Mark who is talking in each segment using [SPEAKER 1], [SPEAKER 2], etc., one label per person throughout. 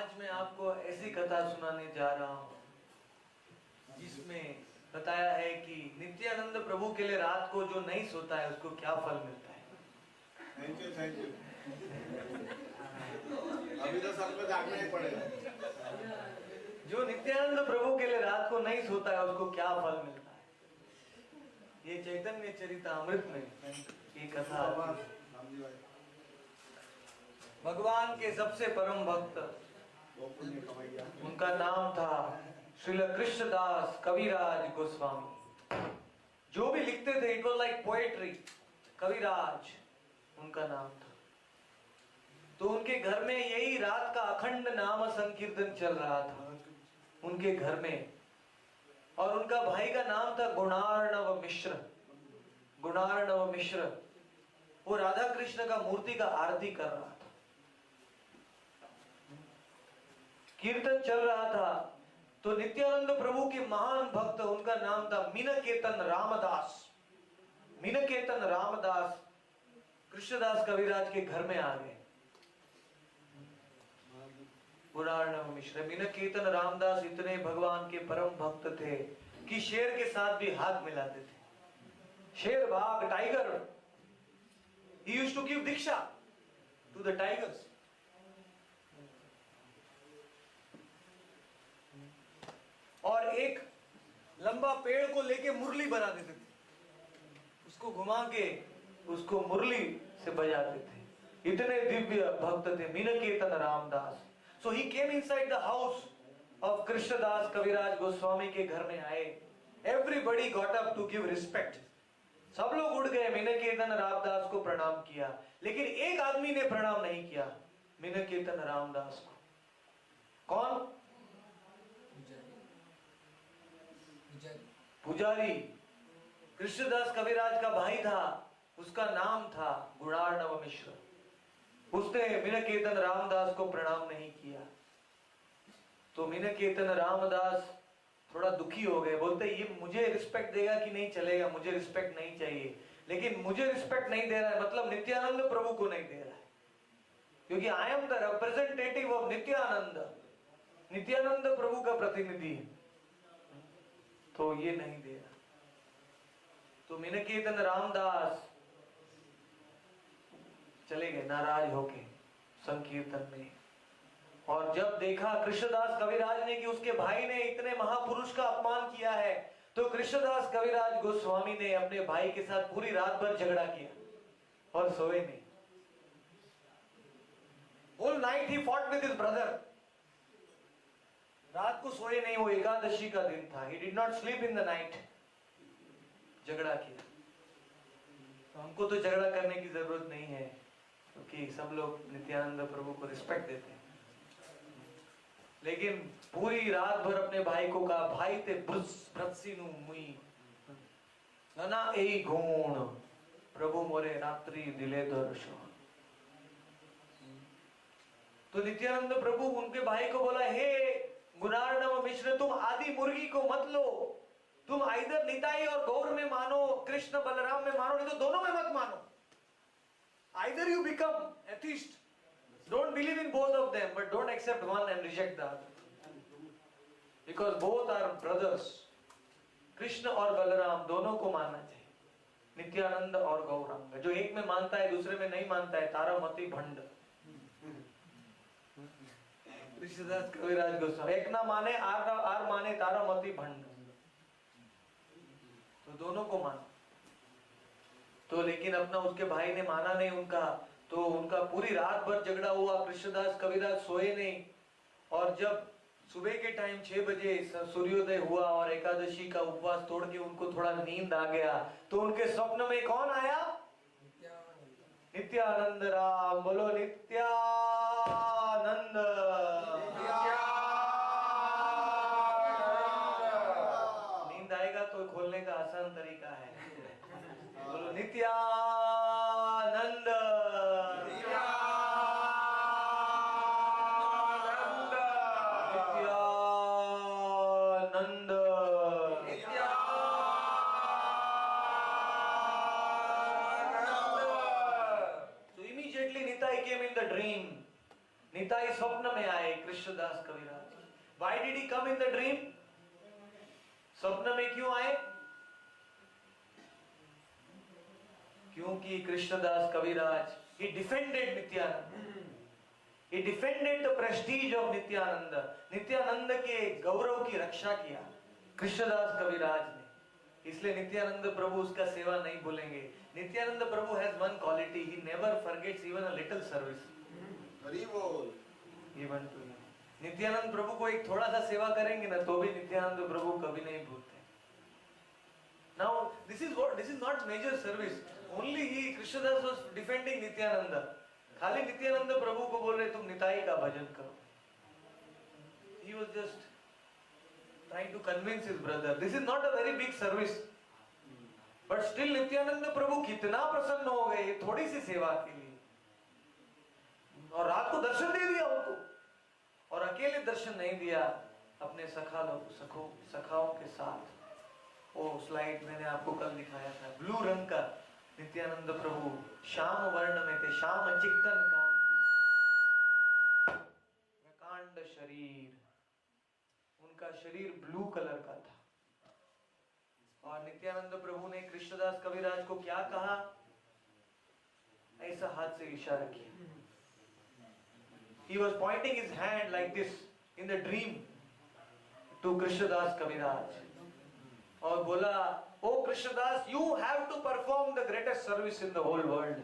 [SPEAKER 1] आज मैं आपको ऐसी कथा सुनाने जा रहा हूँ जिसमें बताया है कि नित्यानंद प्रभु के लिए रात को जो नहीं सोता है उसको क्या फल मिलता है।
[SPEAKER 2] Thank you. अभी तो सबको जागना ही पड़ेगा।
[SPEAKER 1] जो नित्यानंद प्रभु के लिए रात को नहीं सोता है उसको क्या फल मिलता है। ये चैतन्य चरितामृत में ये कथा आती है। भगवान के सबसे परम भक्त, उनका नाम था श्रील कृष्णदास कविराज गोस्वामी। जो भी लिखते थे इट वाज लाइक पोएट्री। कविराज उनका नाम था। तो उनके घर में यही रात का अखंड नाम संकीर्तन चल रहा था उनके घर में। और उनका भाई का नाम था गुणार्णव मिश्र। गुणार्णव मिश्र वो राधा कृष्ण का मूर्ति का आरती कर रहा था। कीर्तन चल रहा था तो नित्यानंद प्रभु के महान भक्त, उनका नाम था मीनकेतन रामदास। मीनकेतन रामदास कृष्णदास कविराज के घर में आ गए। गुणार्णव मिश्र, मीनकेतन रामदास इतने भगवान के परम भक्त थे कि शेर के साथ भी हाथ मिलाते थे। शेर, बाघ, tiger, he used to give Diksha to the tigers। और एक लंबा पेड़ को लेके मुरली बना देते थे, उसको घुमा के उसको मुरली से बजाते थे। इतने दिव्य भक्त थे Meenketan Ramdas. So he came inside the house of Krishnadas Kaviraj Goswami के घर में आए। Everybody got up to give respect. सब लोग उठ गए, मीनकेतन रामदास को प्रणाम किया। लेकिन एक आदमी ने प्रणाम नहीं किया मीनकेतन रामदास को। कौन? पुजारी। कृष्णदास कविराज का भाई था, उसका नाम था गुणार्णव मिश्र। उसने मीनकेतन रामदास को प्रणाम नहीं किया। तो मीनकेतन रामदास थोड़ा दुखी हो गए। बोलते ये मुझे रिस्पेक्ट देगा कि नहीं चलेगा, मुझे रिस्पेक्ट नहीं चाहिए। लेकिन मुझे रिस्पेक्ट नहीं दे रहा है मतलब नित्यानंद प्रभु को नहीं दे रहा है, क्योंकि I am the representative of Nityanand. Nityanand Prabhu का प्रतिनिधि है, तो ये नहीं दे रहा। तो मीनकेतन रामदास चले गए नाराज होके संकीर्तन में। और जब देखा कृष्णदास कविराज ने कि उसके भाई ने इतने महापुरुष का अपमान किया है, तो कृष्णदास कविराज गोस्वामी ने अपने भाई के साथ पूरी रात भर झगड़ा किया और सोए नहीं। Whole night he fought with his brother. रात को सोए नहीं, वो एकादशी का दिन था। He did not sleep in the night. झगड़ा किया। तो हमको तो झगड़ा करने की जरूरत नहीं है, क्योंकि सब लोग नित्यानंद प्रभु को रिस्पेक्ट देते हैं। लेकिन पूरी रात भर अपने भाई को कहा, भाई ते ब्रत्सिनु मुई नना ए गुण प्रभु मोरे रात्रि दिले दर्शन। तो नित्यानंद प्रभु उनके भाई को बोला, हे गुणार्णव मिश्र, तुम आदि मुर्गी को मत लो। तुम आइदर निताई और गौर में मानो, कृष्ण बलराम में मानो, नहीं तो दोनों में मत मानो। Either you become atheist, don't believe in both of them, but don't accept one and reject the other, because both are brothers। Krishna और बलराम दोनों को मानना चाहिए, नित्यानंद और गौरांग। जो एक में मानता है दूसरे में नहीं मानता है, तारामती भंड। कृष्णदास कविराज गोस्वामी एक ना माने आर माने, तारामती भंड। तो दोनों को मानो। तो लेकिन अपना उसके भाई ने माना नहीं उनका, तो उनका पूरी रात भर झगड़ा हुआ। कृष्णदास कविराज सोए नहीं। और जब सुबह के टाइम 6 बजे सूर्योदय हुआ और एकादशी का उपवास तोड़ के उनको थोड़ा नींद आ गया, तो उनके स्वप्न में कौन आया? नित्यानंद राम। बोलो नित्यानंद। नींद आएगा तो खोलने का आसान तरीका है। बोलो नित्यानंद। निताई स्वप्न में आए कृष्णदास कविराज। Why did he come in the dream? स्वप्न में क्यों आए? क्योंकि कृष्णदास कविराज he defended Nityanand, he defended the prestige of Nityanand, Nityanand के गौरव की रक्षा किया कृष्णदास कविराज ने। इसलिए नित्यानंद प्रभु उसका सेवा नहीं भूलेंगे। नित्यानंद प्रभु has one quality, he never forgets even a little service.
[SPEAKER 2] Hari बोल।
[SPEAKER 1] Even to him. नित्यानंद प्रभु को एक थोड़ा सा सेवा करेंगे ना तो भी नित्यानंद प्रभु कभी नहीं भूलते। Now this is not major service. Only he Krishnadas was defending Nityananda. खाली नित्यानंद प्रभु को बोल रहे तुम निताई का भजन करो। He was just trying to convince his brother. This is not a very big service. But still Nityanand प्रभु कितना प्रसन्न हो गए थोड़ी सी सेवा के लिए। और रात को दर्शन दे दिया उनको, और अकेले दर्शन नहीं दिया, अपने सखाओं के साथ। वो स्लाइड मैंने आपको कल दिखाया था, ब्लू रंग का नित्यानंद प्रभु श्याम वर्ण में थे, श्याम चिक्कन कांति, प्रकांड शरीर, उनका शरीर ब्लू कलर का था। और नित्यानंद प्रभु ने कृष्णदास कविराज को क्या कहा? ऐसा हाथ से इशारा किया। He was pointing his hand like this in the dream to Krishnadas Kaviraj और बोला, ओ Krishnadas, you have to perform the greatest service in the whole world.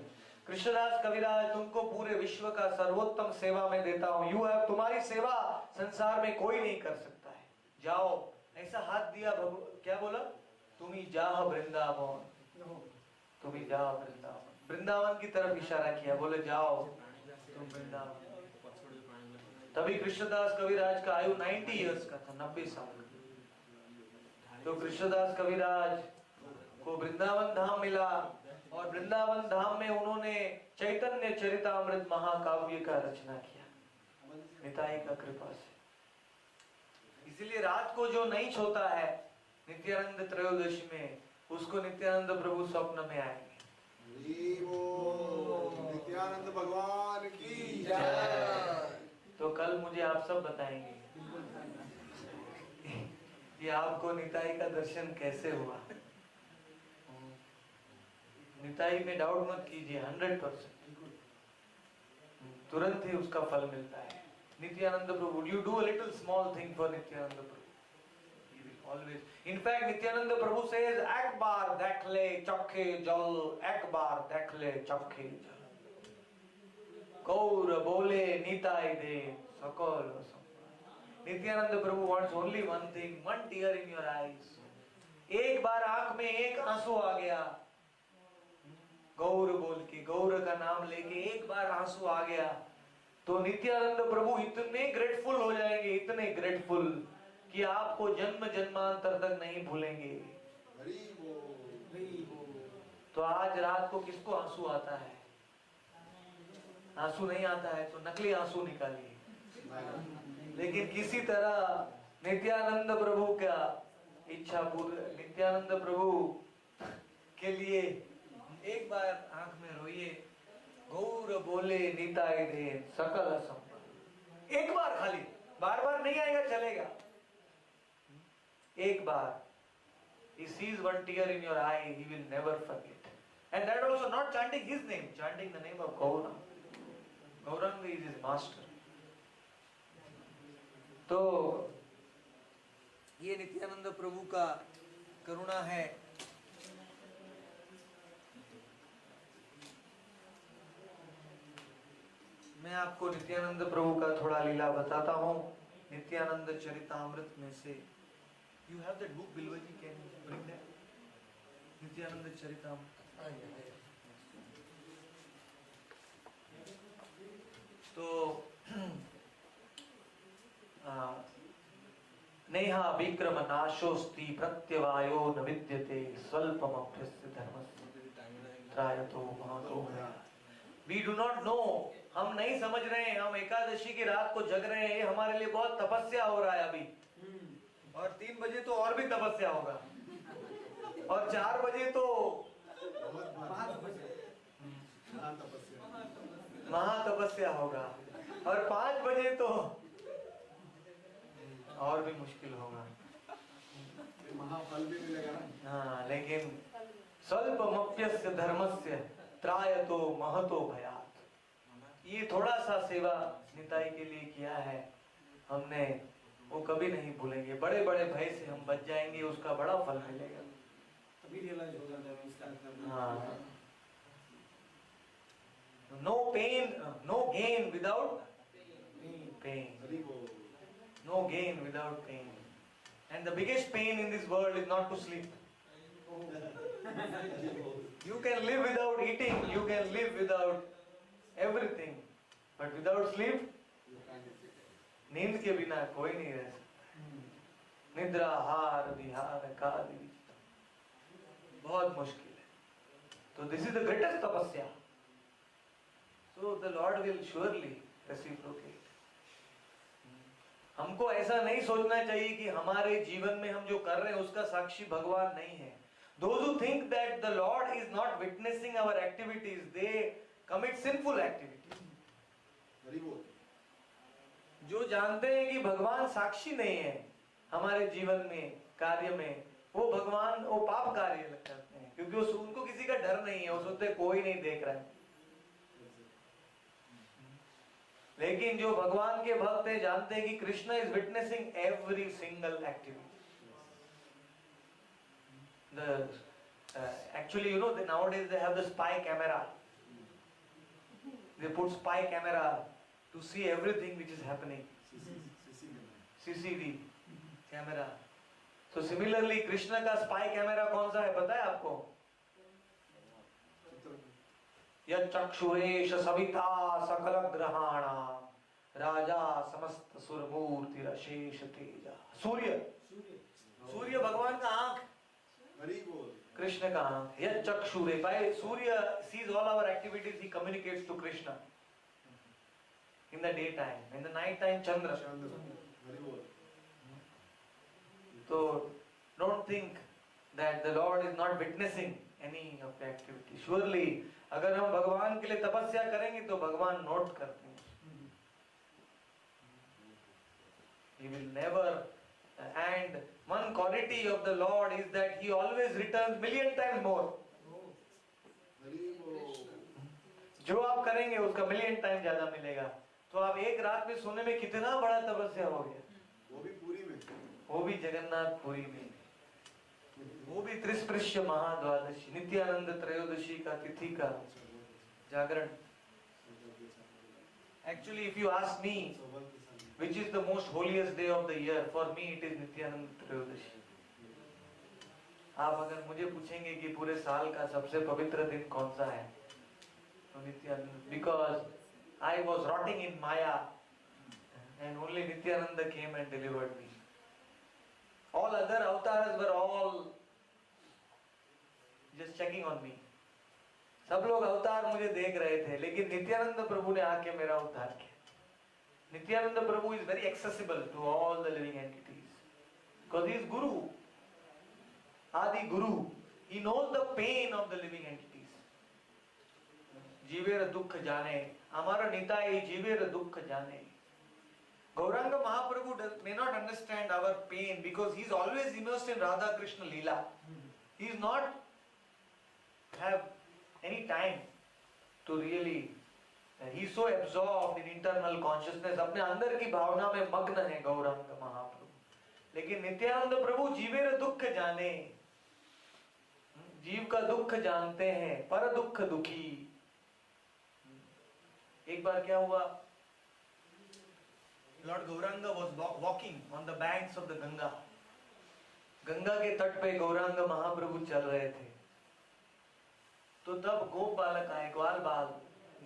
[SPEAKER 1] Krishnadas कविराज, तुमको पूरे विश्व का सर्वोत्तम सेवा में देता हूँ। You have, तुम्हारी सेवा संसार में कोई नहीं कर सकता है। जाओ, ऐसा हाथ दिया, क्या बोला? तुम ही जाओ वृंदावन, तुम ही जाओ वृंदावन, वृंदावन की तरफ इशारा किया, बोले जाओ तुम वृंदावन। तभी कृष्णदास कविराज का आयु 90 इयर्स का था, 90 साल। तो कृष्णदास कविराज को वृंदावन धाम मिला और वृंदावन धाम में उन्होंने चैतन्य चरितामृत महाकाव्य का रचना किया निताई का कृपा से। इसलिए रात को जो नहीं सोता है नित्यानंद त्रयोदशी में, उसको नित्यानंद प्रभु स्वप्न में आएंगे।
[SPEAKER 2] नित्यानंद भगवान की जय।
[SPEAKER 1] तो कल मुझे आप सब बताएंगे कि आपको निताई का दर्शन कैसे हुआ। निताई में डाउट मत कीजिए, 100% तुरंत ही उसका फल मिलता है। नित्यानंद प्रभु, you do a little small thing for Nityanand Prabhu, he will always, in fact Nityanand Prabhu says, एक बार देख ले चखे जल, एक बार देख ले चखे जल, गौर बोले निताई दे सकल संपदा। नित्यानंद प्रभु wants only one thing, one tear in your eyes। एक बार आंख में एक आंसू आ गया, गौर बोल के, गौर का नाम लेके एक बार आंसू आ गया, तो नित्यानंद प्रभु इतने ग्रेटफुल हो जाएंगे, इतने ग्रेटफुल कि आपको जन्म जन्मांतर तक नहीं भूलेंगे। तो आज रात को किसको आंसू आता है? आंसू नहीं आता है तो नकली आंसू निकालिए, लेकिन किसी तरह नित्यानंद प्रभु का इच्छा पूर्ण, नित्यानंद प्रभु के लिए एक बार आंख में रोइए, गौर बोले निताई दे सकल संपदा। एक बार खाली, बार बार नहीं आएगा, चलेगा, एक बार। He sees one tear in your eye, he will never forget. And that also not chanting his name, chanting the name of Gauranga. Gauranga is his master. तो ये नित्यानंद प्रभु का करुणा है। मैं आपको नित्यानंद प्रभु का थोड़ा लीला बताता हूँ, नित्यानंद चरितामृत में से। You have that book, Bilwaji, can you bring that? Nityanand Charitamrita. तो नेहा विक्रम नाशोस्ति प्रत्यवायो न विद्यते स्वल्पम अभ्यस्य धर्मस्य त्रायतो महातो। We do not know, हम नहीं समझ रहे हैं, हम एकादशी की रात को जग रहे हैं, ये हमारे लिए बहुत तपस्या हो रहा है अभी, और 3 बजे तो और भी तपस्या होगा, और 4 बजे तो महातपस्या होगा। और 5 बजे तो और भी मुश्किल होगा।
[SPEAKER 2] महाफल भी मिलेगा ना।
[SPEAKER 1] हाँ, लेकिन स्वल्पमप्यस्य धर्मस्य त्रायतो महतो भयात्। ये थोड़ा सा सेवा निताई के लिए किया है हमने, वो कभी नहीं भूलेंगे। बड़े बड़े भय से हम बच जाएंगे, उसका बड़ा फल मिलेगा।
[SPEAKER 3] तभी रियलाइज हो जाता है इसका।
[SPEAKER 1] हाँ, no pain, no gain without pain,
[SPEAKER 2] Hari बोल।
[SPEAKER 1] no gain without pain. And the biggest pain in this world is not to sleep. You can live without eating, you can live without everything, but without sleep, नींद के बिना कोई नहीं रह सकता। निद्रा हार विहार कादि बहुत मुश्किल है। तो this is the greatest तपस्या। So the Lord will surely reciprocate. हमको ऐसा नहीं सोचना चाहिए कि हमारे जीवन में हम जो कर रहे हैं उसका साक्षी भगवान नहीं है। Those who think that the Lord is not witnessing our activities, they commit sinful activities.
[SPEAKER 2] Hari बोल।
[SPEAKER 1] जो जानते हैं कि भगवान साक्षी नहीं है हमारे जीवन में, कार्य में, वो भगवान वो पाप कार्य करते हैं, क्योंकि उनको किसी का डर नहीं है, वो सोचते कोई नहीं देख रहा है। लेकिन जो भगवान के भक्त हैं जानते हैं कि Krishna is witnessing every single activity. Actually, you know, nowadays they have the spy camera. They put spy camera to see everything which is happening. CCTV camera. So similarly, Krishna का spy camera कौन सा है पता है आपको? यच्चक्षुरेश सविता सकल ग्रहाणां राजा समस्त सुरमूर्तिरशेष तेजा। सूर्य भगवान का आंख,
[SPEAKER 2] हरि बोल।
[SPEAKER 1] कृष्ण का आंख। यच्चक्षुरे, by Surya sees all our activities, he communicates to Krishna in the daytime, in the night time Chandra.
[SPEAKER 2] Hari बोल।
[SPEAKER 1] So don't think that the Lord is not witnessing any of the activity. Surely अगर हम भगवान के लिए तपस्या करेंगे तो भगवान नोट करते हैं। He will never, and one quality of the Lord is that he always returns million times more.
[SPEAKER 2] Hari बोल।
[SPEAKER 1] जो आप करेंगे उसका million times ज्यादा मिलेगा। तो आप एक रात में सोने में कितना बड़ा तपस्या हो गया,
[SPEAKER 2] वो भी पूरी में,
[SPEAKER 1] वो भी जगन्नाथपुरी में, वो भी त्रिस्पृश्य महाद्वादशी, नित्यानंद त्रयोदशी का तिथि का जागरण। Actually, if you ask me, which is the most holiest day of the year, for me it is Nityanand त्रयोदशी। आप अगर मुझे पूछेंगे कि पूरे साल का सबसे पवित्र दिन कौन सा है, तो Nityanand, because I was rotting in Maya and only Nityananda came and delivered me. All other avatars were all just checking on me. सब लोग अवतार मुझे देख रहे थे, लेकिन नित्यानंद प्रभु ने आके मेरा उद्धार किया। नित्यानंद प्रभु is very accessible to all the living entities because he is Guru, Adi Guru. He knows the pain of the living entities. जीवेर दुख जाने, हमारा निताई जीवेर दुख जाने। Gauranga Mahaprabhu may not understand our pain because he is always immersed in Radha Krishna Leela. He is not have any time to really, he is so absorbed in internal consciousness, अपने अंदर की भावना में मग्न है गौरांग महाप्रभु। लेकिन नित्यानंद प्रभु जीवेर दुख जाने, जीव का दुख जानते हैं, पर दुख दुखी। एक बार क्या हुआ, Lord Gauranga was walking on the banks of the Ganga. Ganga के तट पे गौरांग महाप्रभु चल रहे थे। तो तब गोप बालक आए, ग्वाल बाल,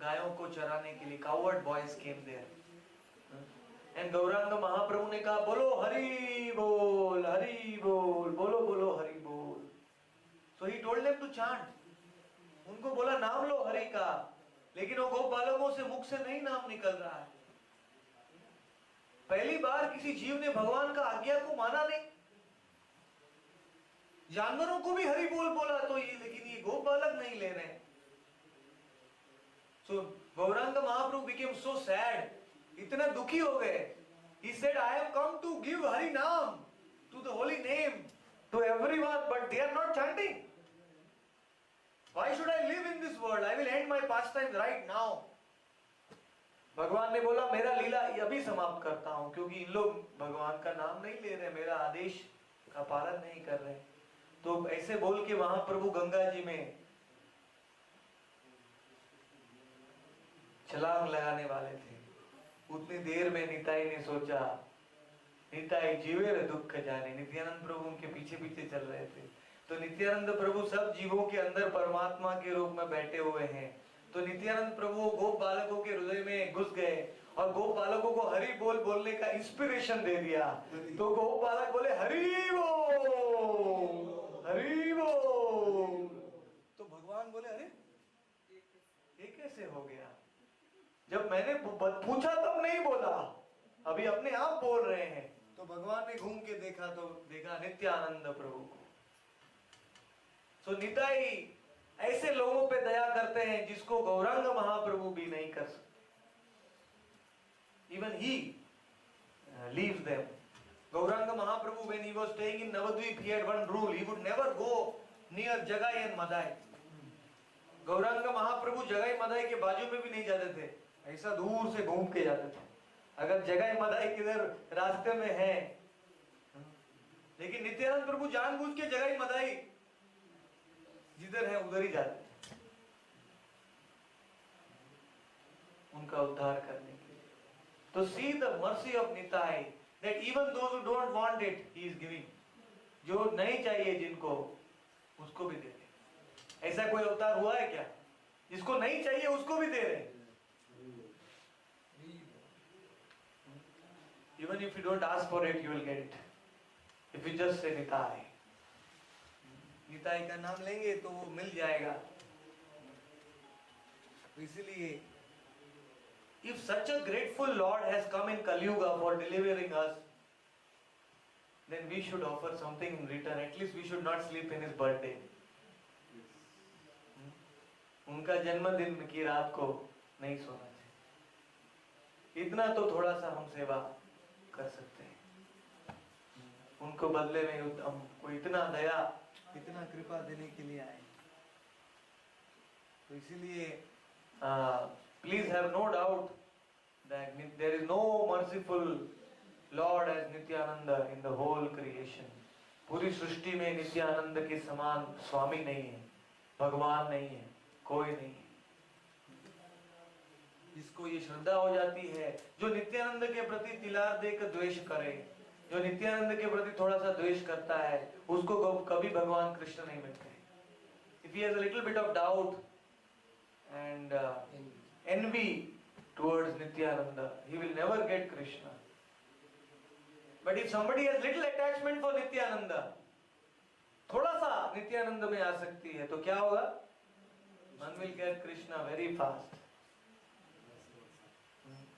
[SPEAKER 1] गायों को चराने के लिए, coward boys came there. And Gauranga Mahaprabhu ने कहा, बोलो हरि बोल, हरि बोल, बोलो बोलो हरि बोल। So he told them to chant. उनको बोला नाम लो हरि का, लेकिन वो गोप बालकों से मुख से नहीं नाम निकल रहा है। पहली बार किसी जीव ने भगवान का आज्ञा को माना नहीं। जानवरों को भी हरि बोल बोला तो ये, लेकिन ये गोप बालक नहीं ले रहे। So Gauranga Mahaprabhu became so sad इतने दुखी हो गए। He said, I have come to give Hari Naam, to the holy name, to everyone, but they are not chanting. Why should I live in this world? I will end my pastimes right now. भगवान ने बोला मेरा लीला अभी समाप्त करता हूं, क्योंकि इन लोग भगवान का नाम नहीं ले रहे, मेरा आदेश का पालन नहीं कर रहे। तो ऐसे बोल के महाप्रभु गंगा जी में छलांग लगाने वाले थे। उतनी देर में निताई ने सोचा, निताई जीवे रे दुख जाने। नित्यानंद प्रभु उनके पीछे पीछे चल रहे थे। तो नित्यानंद प्रभु सब जीवों के अंदर परमात्मा के रूप में बैठे हुए हैं। तो नित्यानंद प्रभु गोप बालकों के हृदय में घुस गए और गोप बालकों को हरि बोल बोलने का इंस्पिरेशन दे दिया। तो गोप बालक बोले हरि बोल, हरि बोल। तो भगवान बोले अरे ये कैसे हो गया? जब मैंने पूछा तब नहीं बोला, अभी अपने आप बोल रहे हैं। तो भगवान ने घूम के देखा तो देखा नित्यानंद प्रभु को। सो निताई ऐसे लोगों पे दया करते हैं जिसको गौरांग महाप्रभु भी नहीं कर सकते। Even he leaves them. Gauranga Mahaprabhu, when he was staying in Navadvip, he had one rule: he would never go near Jagai and Madai. Gaurang महाप्रभु जगाई मदाई के बाजू में भी नहीं जाते थे, ऐसा दूर से घूम के जाते थे। अगर जगाई मदाई किधर रास्ते में है, लेकिन नित्यानंद प्रभु जानबूझ के जगाई मदाई जिधर है उधर ही जाते थे, उनका उद्धार करने के लिए। तो see the mercy of Nitai, that even those who don't want it he is giving. जो नहीं चाहिए जिनको, उसको भी दे रहे। ऐसा कोई अवतार हुआ है क्या जिसको नहीं चाहिए उसको भी दे रहे? Even if you don't ask for it, you will get it. If you just say Nitai, Nitai का नाम लेंगे तो वो मिल जाएगा। इसलिए if such a grateful Lord has come in Kali Yuga for delivering us, then we should offer something in return. At least we should not sleep in his birthday. उनका जन्मदिन की रात को नहीं सोना चाहिए। इतना तो थोड़ा सा हम सेवा कर सकते हैं। उनको बदले में हमको इतना दया, इतना कृपा देने के लिए आए। तो इसीलिए please have no doubt that there is no merciful lord as Nityananda in the whole creation. पूरी सृष्टि में नित्यानंद के समान स्वामी नहीं है, भगवान नहीं है, कोई नहीं। जिसको ये श्रद्धा हो जाती है, जो नित्यानंद के प्रति तिलार्देक द्वेष करे, जो नित्यानंद के प्रति थोड़ा सा द्वेष करता है, उसको कभी भगवान कृष्ण नहीं मिलते। If he has a little bit of doubt and envy towards Nityananda, he will never get Krishna. But if somebody has little attachment for Nityananda, थोड़ा सा नित्यानंद में आ सकती है, तो क्या होगा? One will get Krishna very fast.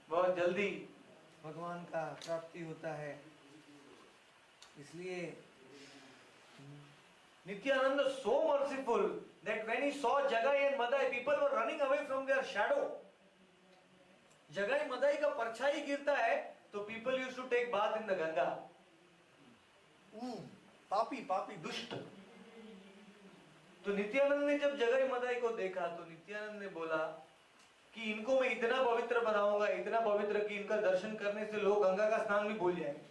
[SPEAKER 1] बहुत जल्दी भगवान का प्राप्ति होता है। इसलिए Nityananda so merciful that when he saw Jagai and Madai, people were running away from their shadow. Jagai Madai का परछाई गिरता है तो people used to take bath in the Ganga. पापी पापी दुष्ट। तो नित्यानंद ने जब जगाई मदाई को देखा तो नित्यानंद ने बोला कि इनको मैं इतना पवित्र बनाऊंगा, इतना पवित्र कि इनका दर्शन करने से लोग गंगा का स्नान भी भूल जाएंगे।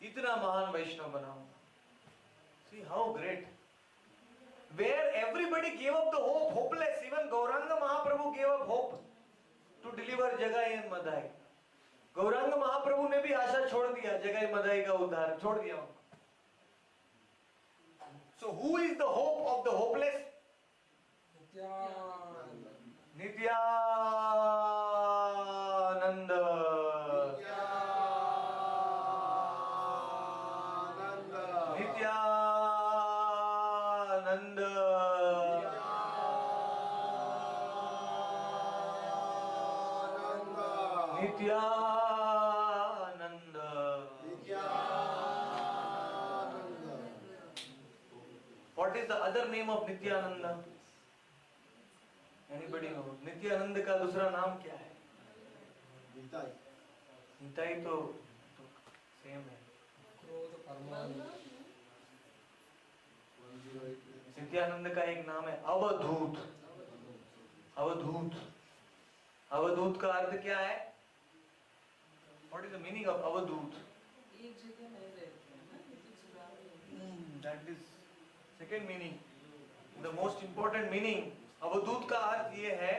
[SPEAKER 1] इतना महान वैष्णव बनाऊंगा। See how great. Where everybody gave up the hope, hopeless. Even Gauranga Mahaprabhu gave up hope to deliver Jagai and Madai. Gaurang Mahaprabhu ने भी आशा छोड़ दिया, जगाई मदाई का उद्धार छोड़ दिया उनको। So who is the hope of the hopeless? Nityananda. Nityananda. Nityananda. What is the other name of Nityananda? Anybody know? Nityanand का दूसरा नाम क्या है?
[SPEAKER 2] निताई
[SPEAKER 1] निताई तो सेम है।
[SPEAKER 3] क्रोध परमानंद
[SPEAKER 2] 108
[SPEAKER 1] नित्यानंद का एक नाम है अवधूत। अवधूत, अवधूत का अर्थ क्या है? What is the meaning of Avadhuta?
[SPEAKER 4] एक जगह नहीं रहते हैं ना, लेकिन सुधार
[SPEAKER 1] that is second meaning. The most important meaning Avadhuta का अर्थ ये है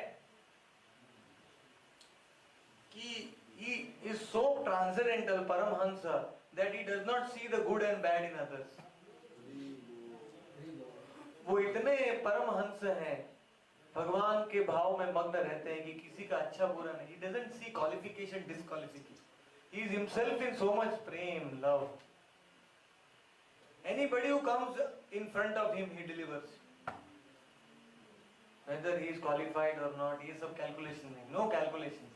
[SPEAKER 1] कि he is so transcendental Paramhans that he does not see the good and bad in others। वो इतने परमहंस हैं, भगवान के भाव में मग्न रहते हैं कि किसी का अच्छा बुरा नहीं। He doesn't see qualification, disqualification. He is himself in so much prem, love. Anybody who comes in front of him, he delivers. Whether he is qualified or not, ये सब calculation नहीं, no calculation।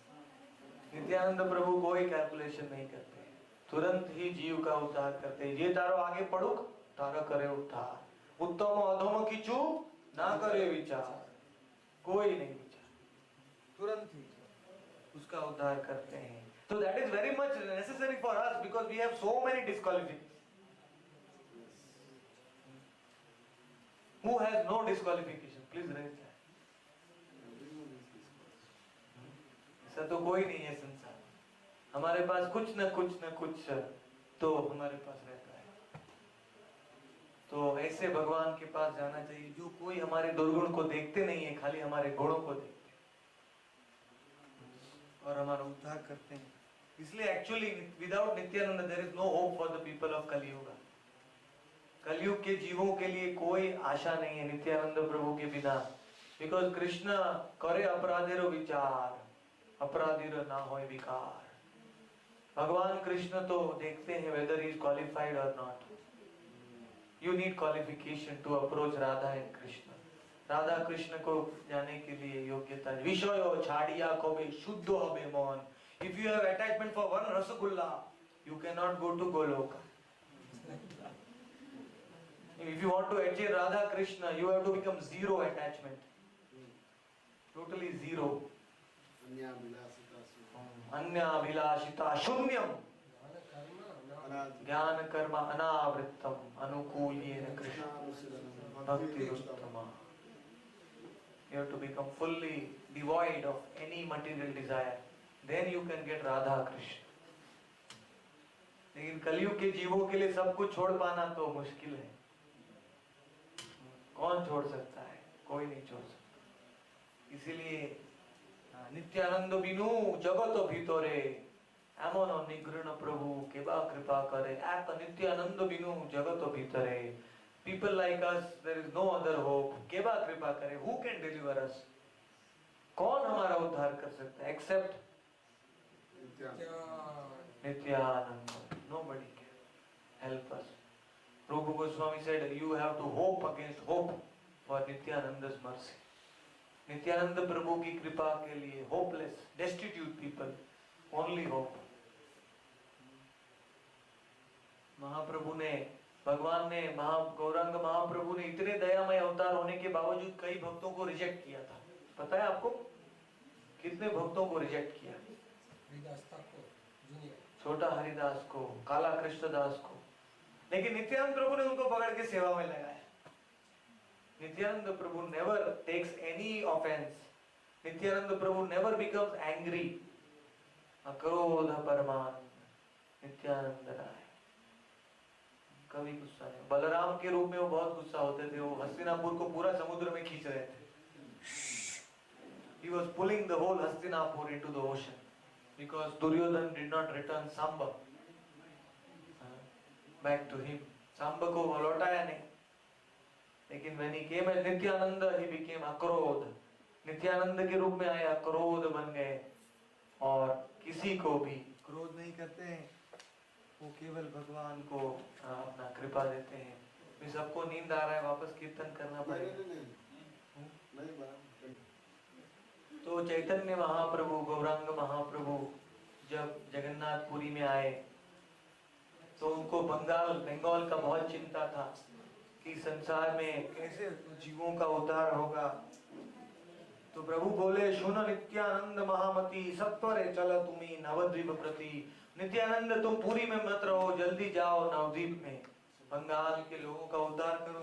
[SPEAKER 1] नित्यानंद प्रभु कोई calculation नहीं करते, तुरंत ही जीव का उद्धार करते। ये तारो आगे पढ़ुक तारा करे उद्धार, उत्तम अधम किचु ना करे विचार, कोई नहीं विचार, तुरंत ही उसका उद्धार करते हैं। So that is very much necessary for us because we have so many disqualifications. Who has no disqualification? Please raise that. ऐसा तो कोई नहीं है संसार। हमारे पास कुछ न कुछ तो हमारे पास रहता है। तो ऐसे भगवान के पास जाना चाहिए जो कोई हमारे दुर्गुण को देखते नहीं है, खाली हमारे गुणों को देखते हैं और हमारा उद्धार करते हैं। इसलिए actually without Nityanand there is no hope for the people of Kaliyuga. Kalyug के जीवों के लिए कोई आशा नहीं है नित्यानंद प्रभु के बिना। बिकॉज कृष्ण करे अपराधेरो विचार, अपराधीर ना होए विकार। भगवान कृष्ण तो देखते हैं whether he is qualified or not. You need qualification to approach Radha and Krishna. Radha Krishna को जाने के लिए योग्यता। विषयो छाड़िया कोबे शुद्ध होबे Mohan. If you have attachment for one rasgulla, you cannot go to Goloka. If you want to achieve Radha Krishna, you have to become zero attachment, totally zero. अन्याभिलाषिता शून्यम ज्ञान कर्म अनावृत्तम अनुकूल्येन कृष्ण भक्ति उत्तमा। You have to become fully devoid of any material desire, then you can get Radha Krishna. लेकिन कलयुग के जीवों के लिए सब कुछ छोड़ पाना तो मुश्किल है। कौन छोड़ सकता है? कोई नहीं छोड़ सकता। इसीलिए नित्यानंद बिनु जगत भीतरे एमन निगृण प्रभु केबा कृपा करे। एक नित्यानंद बिनु जगत भीतरे, people like us, there is no other hope. केबा कृपा करे, who can deliver us? कौन हमारा उद्धार कर सकता है except Nityanand? Nobody can help us. Rupa Goswami said, you have to hope against hope for Nityananda's mercy. Nityanand प्रभु की कृपा के लिए hopeless, destitute people, only hope. महाप्रभु ने, भगवान ने, गौरांग महाप्रभु ने इतने दयामय अवतार होने के बावजूद कई भक्तों को रिजेक्ट किया था। पता है आपको कितने भक्तों को रिजेक्ट किया? छोटा हरिदास को, काला कृष्णदास को, लेकिन नित्यानंद प्रभु ने उनको पकड़ के सेवा में लगाया। नित्यानंद प्रभु never takes any offense. Nityanand प्रभु never becomes angry. अक्रोध Parman Nityanand Rai, कभी गुस्सा नहीं। बलराम के रूप में वो बहुत गुस्सा होते थे। वो हस्तिनापुर को पूरा समुद्र में खींच रहे थे। He was pulling the whole Hastinapur into the ocean because Duryodhan did not return Samba back to him. Samba को वो लौटाया नहीं। लेकिन when he came as Nityanand, he became अक्रोध। Nityanand के रूप में आए, अक्रोध बन गए और किसी को भी क्रोध नहीं करते हैं। वो केवल भगवान को अपना कृपा देते हैं। भी सबको नींद आ रहा है, वापस कीर्तन करना पड़ेगा। तो चैतन्य महाप्रभु, गौरांग महाप्रभु जब जगन्नाथपुरी में आए तो उनको बंगाल का बहुत चिंता था। कि संसार में कैसे जीवों का उद्धार होगा। तो प्रभु बोले, सुन नित्यानंद महामती, सत्वरे चल तुम्ही नवद्वीप प्रति। नित्यानंद तुम पूरी में मत रहो, जल्दी जाओ नवद्वीप में, बंगाल के लोगों का उद्धार करो।